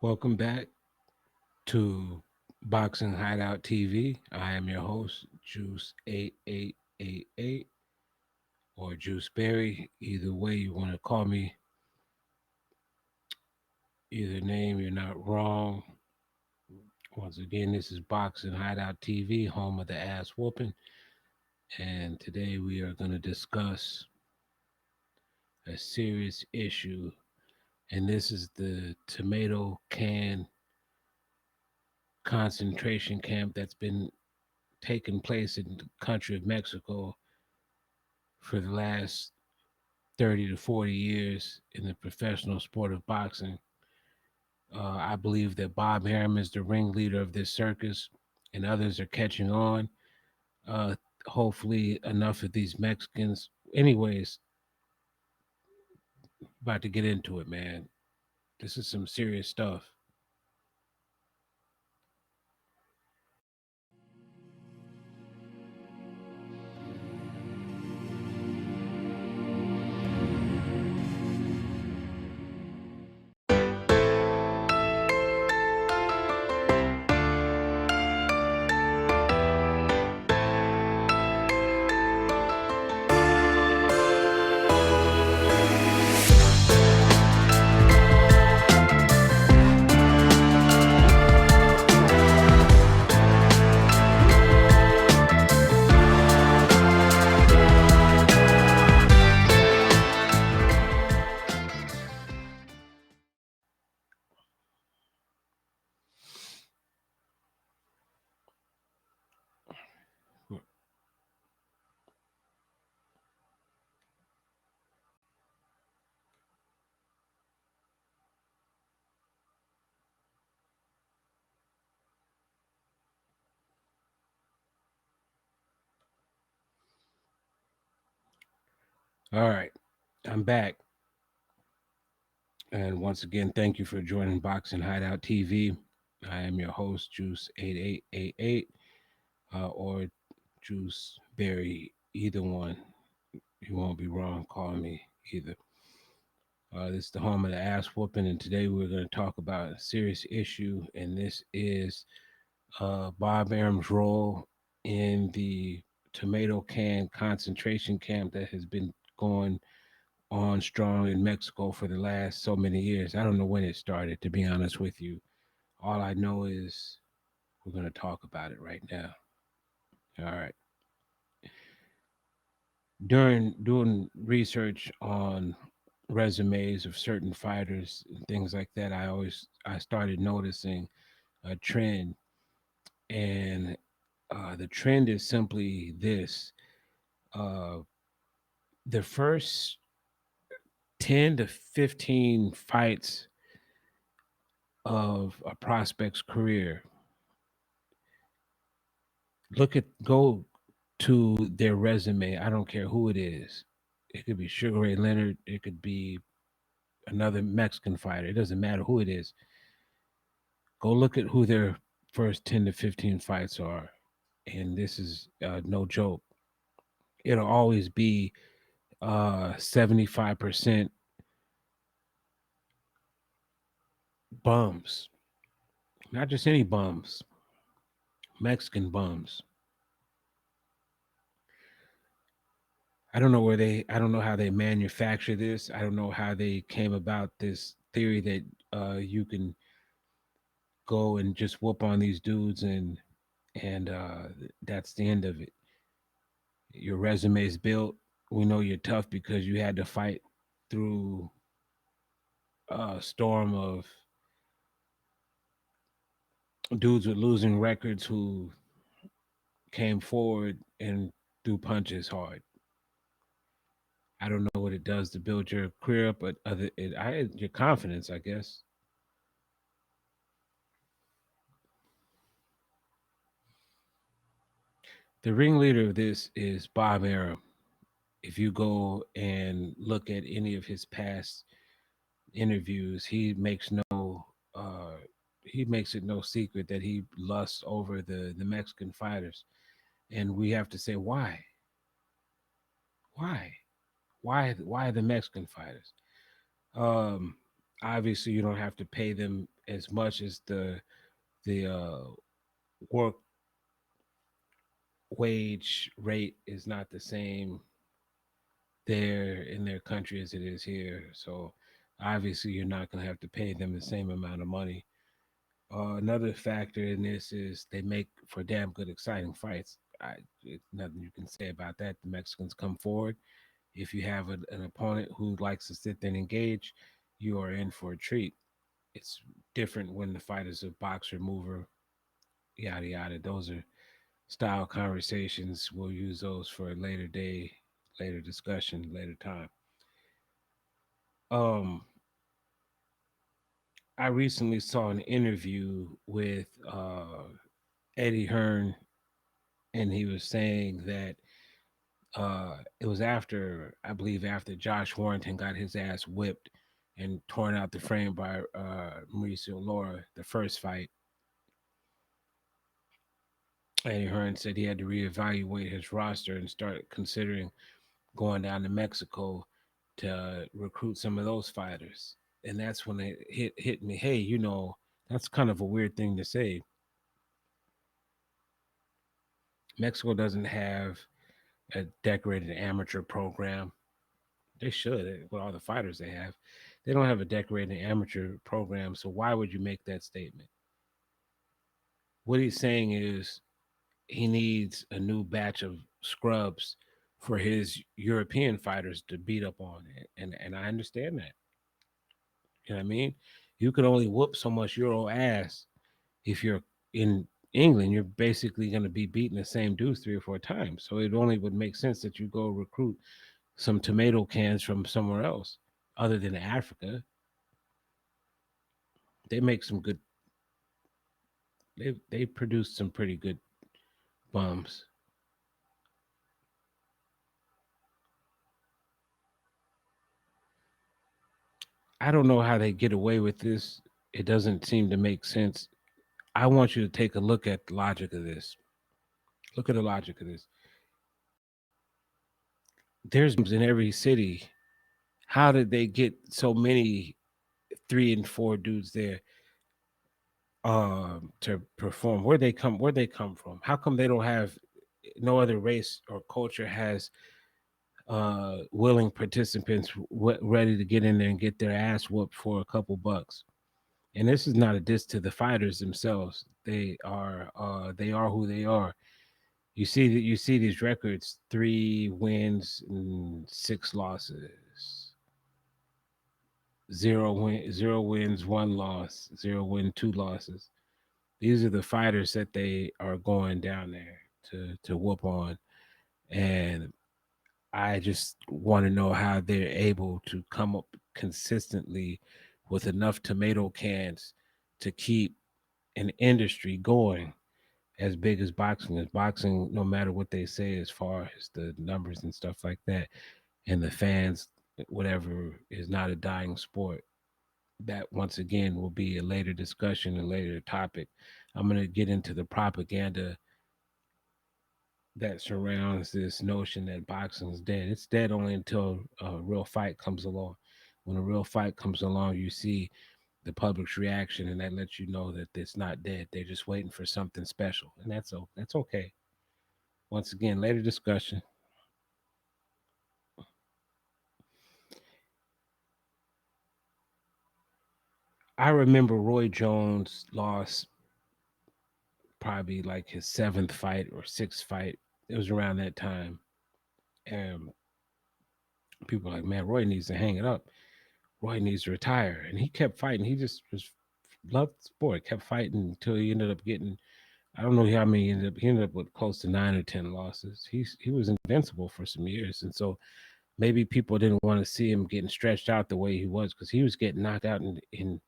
Welcome back to Boxing Hideout TV. I am your host, Juice8888 or Juice Berry. Either way you want to call me, either name, you're not wrong. Once again, this is Boxing Hideout TV, home of the ass whooping. And today we are going to discuss a serious issue. And this is the tomato can concentration camp that's been taking place in the country of Mexico for the last 30 to 40 years in the professional sport of boxing. I believe that Bob Arum is the ringleader of this circus, and others are catching on. Uh, Hopefully, enough of these Mexicans. Anyways, about to get into it, man. This is some serious stuff. All right, I'm back. And once again, thank you for joining Boxing Hideout TV. I am your host, Juice8888, or Juice Berry, either one. You won't be wrong calling me either. This is the home of the ass whooping, and today we're going to talk about a serious issue, and this is Bob Arum's role in the tomato can concentration camp that has been going on strong in Mexico for the last so many years. I don't know when it started, to be honest with you. All I know is we're going to talk about it right now. All right. During doing research on resumes of certain fighters and things like that, I started noticing a trend, and the trend is simply this: uh, the first 10 to 15 fights of a prospect's career, go to their resume. I don't care who it is. It could be Sugar Ray Leonard. It could be another Mexican fighter. It doesn't matter who it is. Go look at who their first 10 to 15 fights are. And this is no joke. It'll always be 75% bums. Not just any bums, Mexican bums. I don't know how they manufacture this. I don't know how they came about this theory that you can go and just whoop on these dudes and that's the end of it. Your resume is built. We know you're tough because you had to fight through a storm of dudes with losing records who came forward and threw punches hard. I don't know what it does to build your career up, but your confidence, I guess. The ringleader of this is Bob Arum. If you go and look at any of his past interviews, uh, he makes it no secret that he lusts over the Mexican fighters, and we have to say why, why the Mexican fighters? Um, Obviously, you don't have to pay them as much as the work wage rate is not the same there in their country as it is here. So obviously, you're not going to have to pay them the same amount of money. Another factor in this is they make for damn good, exciting fights. Nothing you can say about that. The Mexicans come forward. If you have an opponent who likes to sit there and engage, you are in for a treat. It's different when the fight is a boxer, mover, yada yada. Those are style conversations. We'll use those for a later day, later discussion, later time. Um, I recently saw an interview with Eddie Hearn, and he was saying that it was after, I believe, after Josh Warrington got his ass whipped and torn out the frame by Mauricio Laura, the first fight. Eddie Hearn said he had to reevaluate his roster and start considering going down to Mexico to recruit some of those fighters. And that's when it hit me. Hey, that's kind of a weird thing to say. Mexico doesn't have a decorated amateur program. They should with all the fighters they have. They don't have a decorated amateur program. So why would you make that statement? What he's saying is he needs a new batch of scrubs for his European fighters to beat up on. And I understand that. You know what I mean? You could only whoop so much Euro ass if you're in England. You're basically going to be beating the same dudes 3 or 4 times. So it only would make sense that you go recruit some tomato cans from somewhere else other than Africa. They make some good. They produce some pretty good bums. I don't know how they get away with this. It doesn't seem to make sense. I want you to take a look at the logic of this. Look at the logic of this. There's gyms in every city. How did they get so many 3 and 4 dudes there to perform? Where they come from? How come they don't have no other race or culture has willing participants ready to get in there and get their ass whooped for a couple bucks? And this is not a diss to the fighters themselves. They are who they are. You see these records: 3 wins and 6 losses, 0 wins, 1 loss, 0 win, 2 losses. These are the fighters that they are going down there to whoop on, and I just want to know how they're able to come up consistently with enough tomato cans to keep an industry going as big as boxing is. Boxing, no matter what they say as far as the numbers and stuff like that, and the fans, whatever, is not a dying sport. That once again will be a later discussion, a later topic. I'm going to get into the propaganda that surrounds this notion that boxing is dead. It's dead only until a real fight comes along. When a real fight comes along, you see the public's reaction, and that lets you know that it's not dead. They're just waiting for something special, and that's okay. Once again, later discussion. I remember Roy Jones lost probably like his 7th fight or 6th fight. It was around that time, and people were like, "Man, Roy needs to hang it up. Roy needs to retire." And he kept fighting. He just was loved the sport. Kept fighting until he ended up getting. I don't know how many he ended up. He ended up with close to 9 or 10 losses. He was invincible for some years, and so maybe people didn't want to see him getting stretched out the way he was because he was getting knocked out in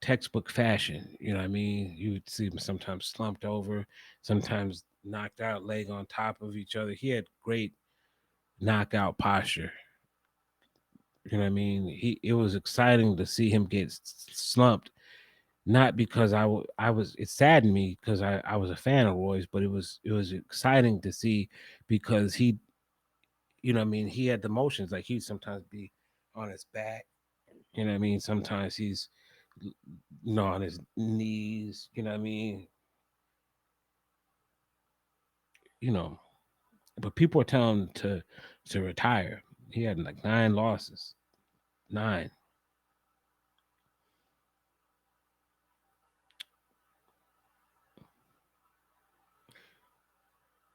textbook fashion. You know what I mean? You would see him sometimes slumped over, sometimes knocked out, leg on top of each other. He had great knockout posture. You know what I mean? It was exciting to see him get slumped. Not because I was it saddened me because I was a fan of Roy's, but it was exciting to see because he, you know what I mean, he had the motions. Like he'd sometimes be on his back. You know what I mean? Sometimes he's on his knees. You know what I mean? You know, but people are telling him to retire. He had like 9 losses. 9.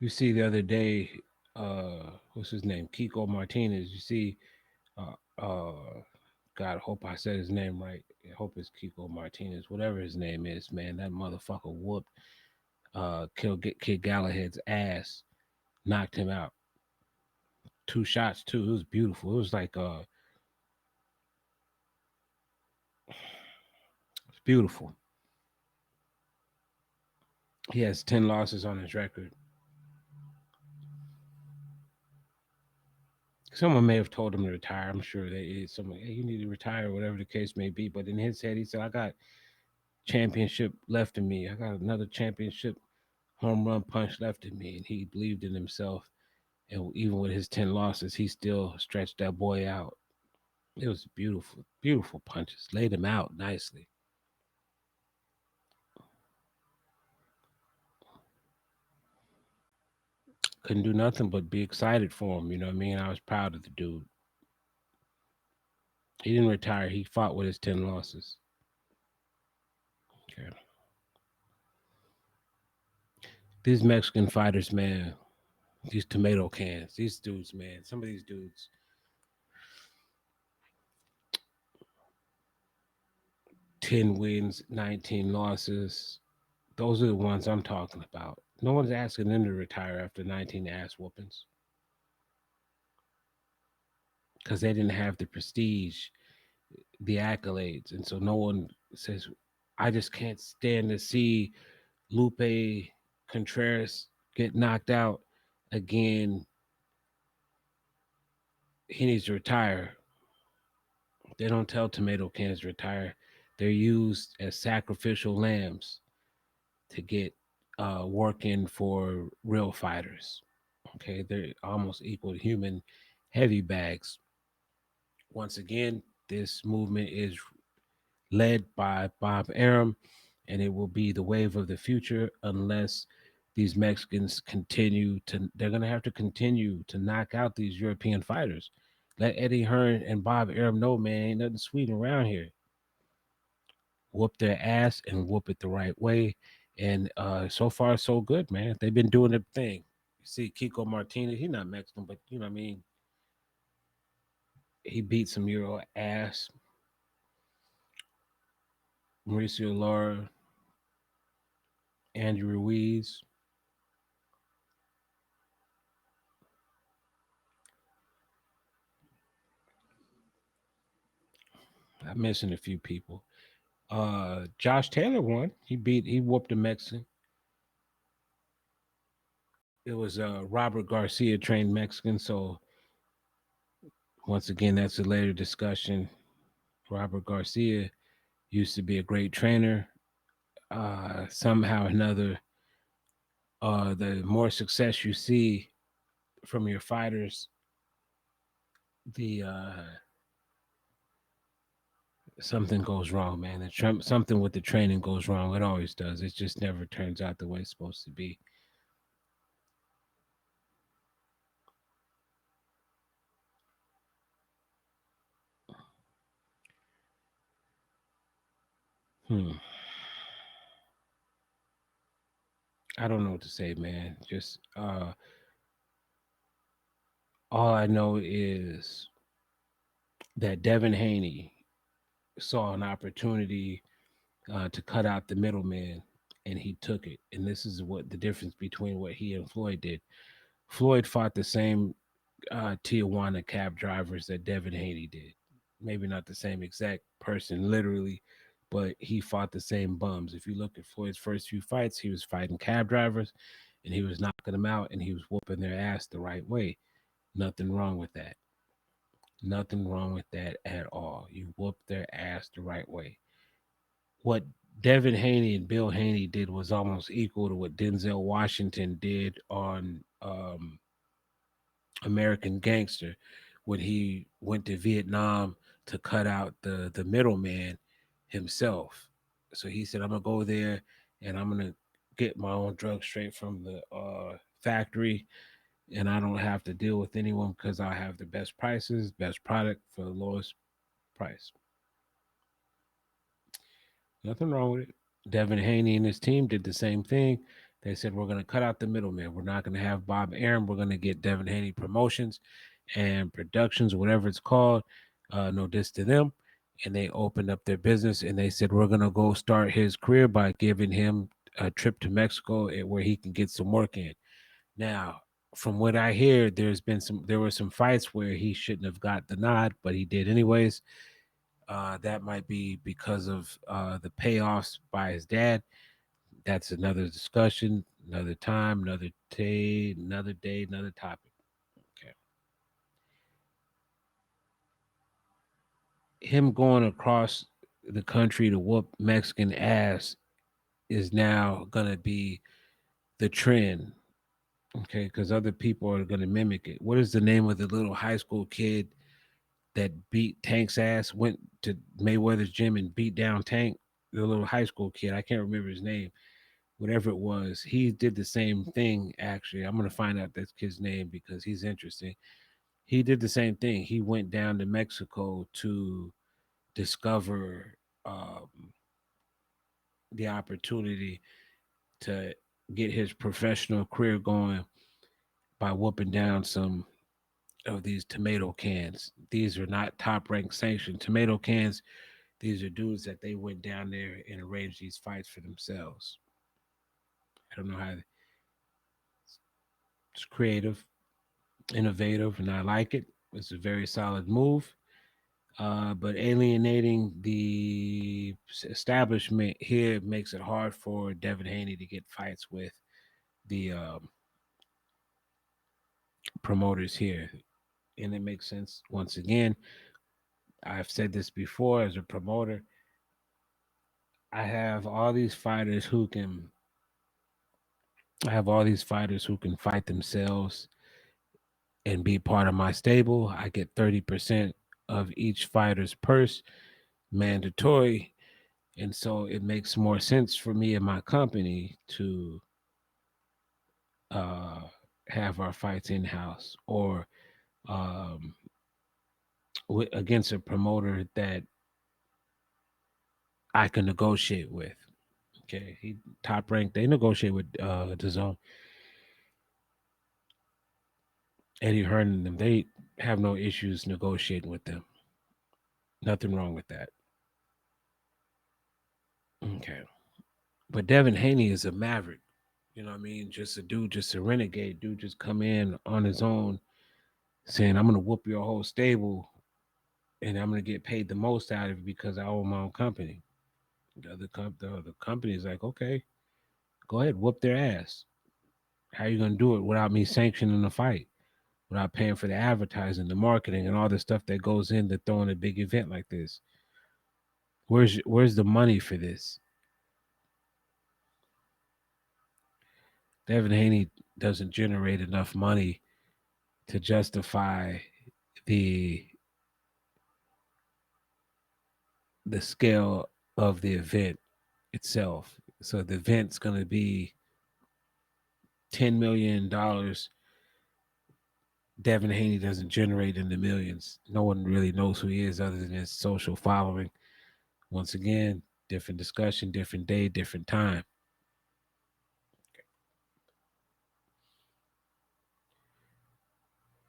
You see the other day, what's his name? Kiko Martinez. You see, God, I hope I said his name right. I hope it's Kiko Martinez, whatever his name is, man. That motherfucker whooped Kid Galahad's ass, knocked him out. 2 shots too. It was beautiful. It was like it's beautiful. He has 10 losses on his record. Someone may have told him to retire. I'm sure they is someone. Hey, you need to retire, whatever the case may be. But in his head, he said, "I got championship left in me. I got another championship home run punch left in me," and he believed in himself. And even with his 10 losses, he still stretched that boy out. It was beautiful, beautiful punches. Laid him out nicely. Couldn't do nothing but be excited for him. You know what I mean? I was proud of the dude. He didn't retire. He fought with his 10 losses. Okay. These Mexican fighters, man, these tomato cans, these dudes, man, some of these dudes, 10 wins, 19 losses. Those are the ones I'm talking about. No one's asking them to retire after 19 ass whoopings because they didn't have the prestige, the accolades. And so no one says, I just can't stand to see Lupe Contreras get knocked out again. He needs to retire. They don't tell tomato cans to retire. They're used as sacrificial lambs to get working for real fighters. Okay, they're almost equal to human heavy bags. Once again, this movement is led by Bob Arum, and it will be the wave of the future unless these Mexicans continue to. They're going to have to continue to knock out these European fighters. Let Eddie Hearn and Bob Arum know, man, ain't nothing sweet around here. Whoop their ass and whoop it the right way. And so far, so good, man. They've been doing their thing. You see, Kiko Martinez, he's not Mexican, but you know what I mean? He beat some Euro ass. Mauricio Lara, Andrew Ruiz. I'm missing a few people. Josh Taylor won. He whooped a Mexican. It was Robert Garcia trained Mexican. So once again, that's a later discussion. Robert Garcia used to be a great trainer. Somehow or another, the more success you see from your fighters, the something goes wrong, man. Something with the training goes wrong. It always does. It just never turns out the way it's supposed to be. Hmm. I don't know what to say, man. Just all I know is that Devin Haney saw an opportunity to cut out the middleman, and he took it. And this is what the difference between what he and Floyd did. Floyd fought the same Tijuana cab drivers that Devin Haney did. Maybe not the same exact person, literally, but he fought the same bums. If you look at Floyd's first few fights, he was fighting cab drivers and he was knocking them out and he was whooping their ass the right way. Nothing wrong with that. Nothing wrong with that at all. You whoop their ass the right way. What Devin Haney and Bill Haney did was almost equal to what Denzel Washington did on American Gangster, when he went to Vietnam to cut out the middleman himself. So he said, "I'm gonna go there and I'm gonna get my own drugs straight from the factory, and I don't have to deal with anyone because I have the best prices, best product for the lowest price." Nothing wrong with it. Devin Haney and his team did the same thing. They said, "We're going to cut out the middleman. We're not going to have Bob Arum. We're going to get Devin Haney Promotions and Productions, whatever it's called. No diss to them." And they opened up their business and they said, "We're going to go start his career by giving him a trip to Mexico where he can get some work in." Now, from what I hear, there were some fights where he shouldn't have got the nod, but he did anyways. That might be because of the payoffs by his dad. That's another discussion, another time, another day, another topic. Okay. Him going across the country to whoop Mexican ass is now going to be the trend. Okay. Because other people are going to mimic it. What is the name of the little high school kid that beat Tank's ass, went to Mayweather's gym and beat down Tank? The little high school kid. I can't remember his name. Whatever it was, he did the same thing. Actually, I'm gonna find out that kid's name because he's interesting. He did the same thing. He went down to Mexico to discover um, the opportunity to get his professional career going by whooping down some of these tomato cans. These are not top ranked sanctioned tomato cans. These are dudes that they went down there and arranged these fights for themselves. I don't know how it's creative, innovative, and I like it. It's a very solid move. But alienating the establishment here makes it hard for Devin Haney to get fights with the promoters here. And it makes sense. Once again, I've said this before as a promoter, I have all these fighters who can I have all these fighters who can fight themselves and be part of my stable. I get 30% of each fighter's purse mandatory. And so it makes more sense for me and my company to uh, have our fights in house or um, against a promoter that I can negotiate with. Okay, he top ranked. They negotiate with the zone. Eddie Hearn and them. They have no issues negotiating with them. Nothing wrong with that. Okay, but Devin Haney is a maverick. You know what I mean? Just a dude, just a renegade dude, just come in on his own, saying, "I'm gonna whoop your whole stable and I'm gonna get paid the most out of it because I own my own company." The company is like, "Okay, go ahead, whoop their ass. How you gonna do it without me sanctioning the fight, without paying for the advertising, the marketing, and all the stuff that goes into throwing a big event like this? Where's the money for this?" Devin Haney doesn't generate enough money to justify the the scale of the event itself. So the event's gonna be $10 million. Devin Haney doesn't generate in the millions. No one really knows who he is other than his social following. Once again, different discussion, different day, different time.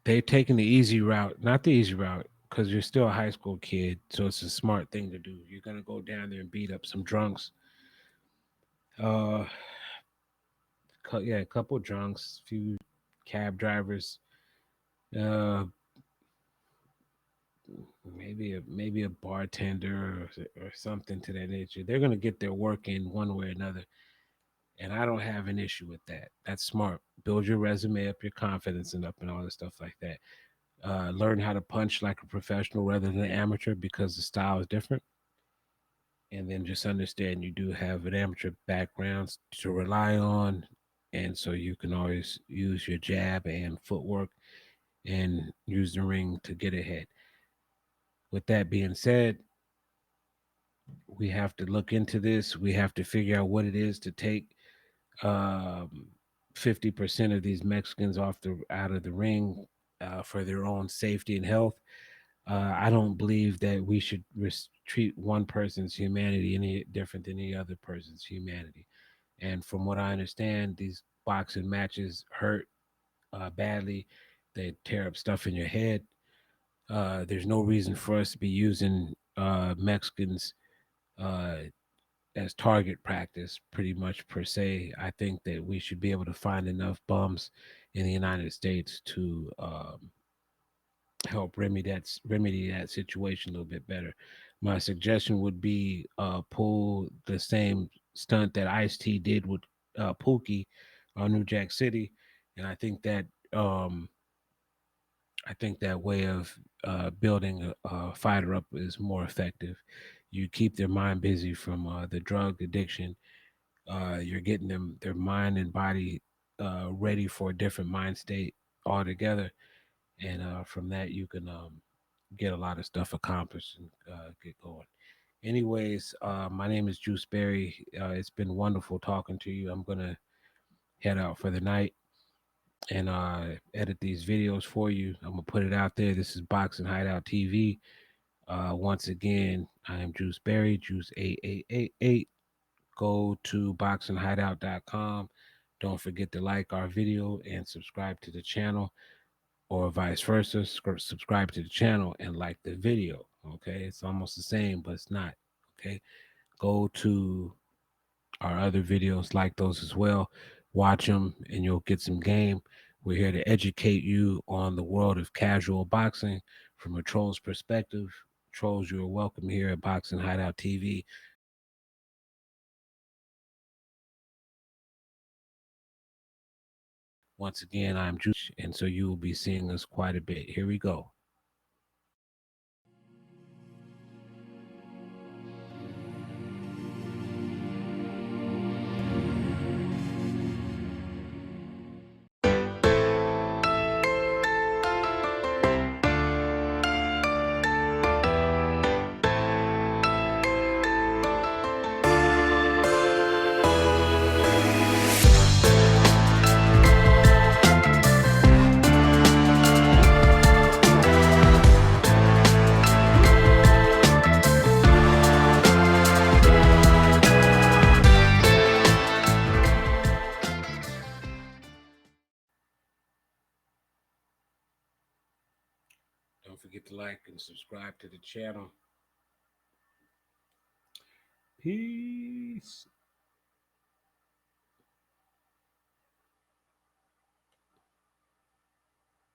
They've taken the easy route, not the easy route, because you're still a high school kid, so it's a smart thing to do. You're gonna go down there and beat up some drunks. Uh, yeah, a couple drunks, few cab drivers. Uh, maybe a bartender or something to that nature. They're gonna get their work in one way or another, and I don't have an issue with that. That's smart. Build your resume up, your confidence, and up, and all this stuff like that. Learn how to punch like a professional rather than an amateur because the style is different. And then just understand you do have an amateur background to rely on, and so you can always use your jab and footwork and use the ring to get ahead. With that being said, we have to look into this. We have to figure out what it is to take um, 50% of these Mexicans off the out of the ring for their own safety and health. I don't believe that we should treat one person's humanity any different than any other person's humanity. And from what I understand, these boxing matches hurt badly. They tear up stuff in your head. There's no reason for us to be using Mexicans uh, as target practice, pretty much per se. I think that we should be able to find enough bums in the United States to help remedy that situation a little bit better. My suggestion would be pull the same stunt that Ice T did with Pookie on New Jack City, and um, I think that way of building a fighter up is more effective. You keep their mind busy from the drug addiction. You're getting them their mind and body ready for a different mind state altogether, and from that you can get a lot of stuff accomplished and get going. Anyways, my name is Juice Berry. It's been wonderful talking to you. I'm gonna head out for the night and edit these videos for you. I'm gonna put it out there. This is Boxing Hideout TV. Once again, I am Juice Berry, Juice 8888. Go to boxinghideout.com. Don't forget to like our video and subscribe to the channel, or vice versa. Subscribe to the channel and like the video. Okay, it's almost the same, but it's not. Okay, go to our other videos, like those as well. Watch them, and you'll get some game. We're here to educate you on the world of casual boxing from a troll's perspective. Trolls, you are welcome here at Boxing Hideout TV. Once again, I'm Juice, and so you will be seeing us quite a bit. Here we go. Don't forget to like and subscribe to the channel. Peace.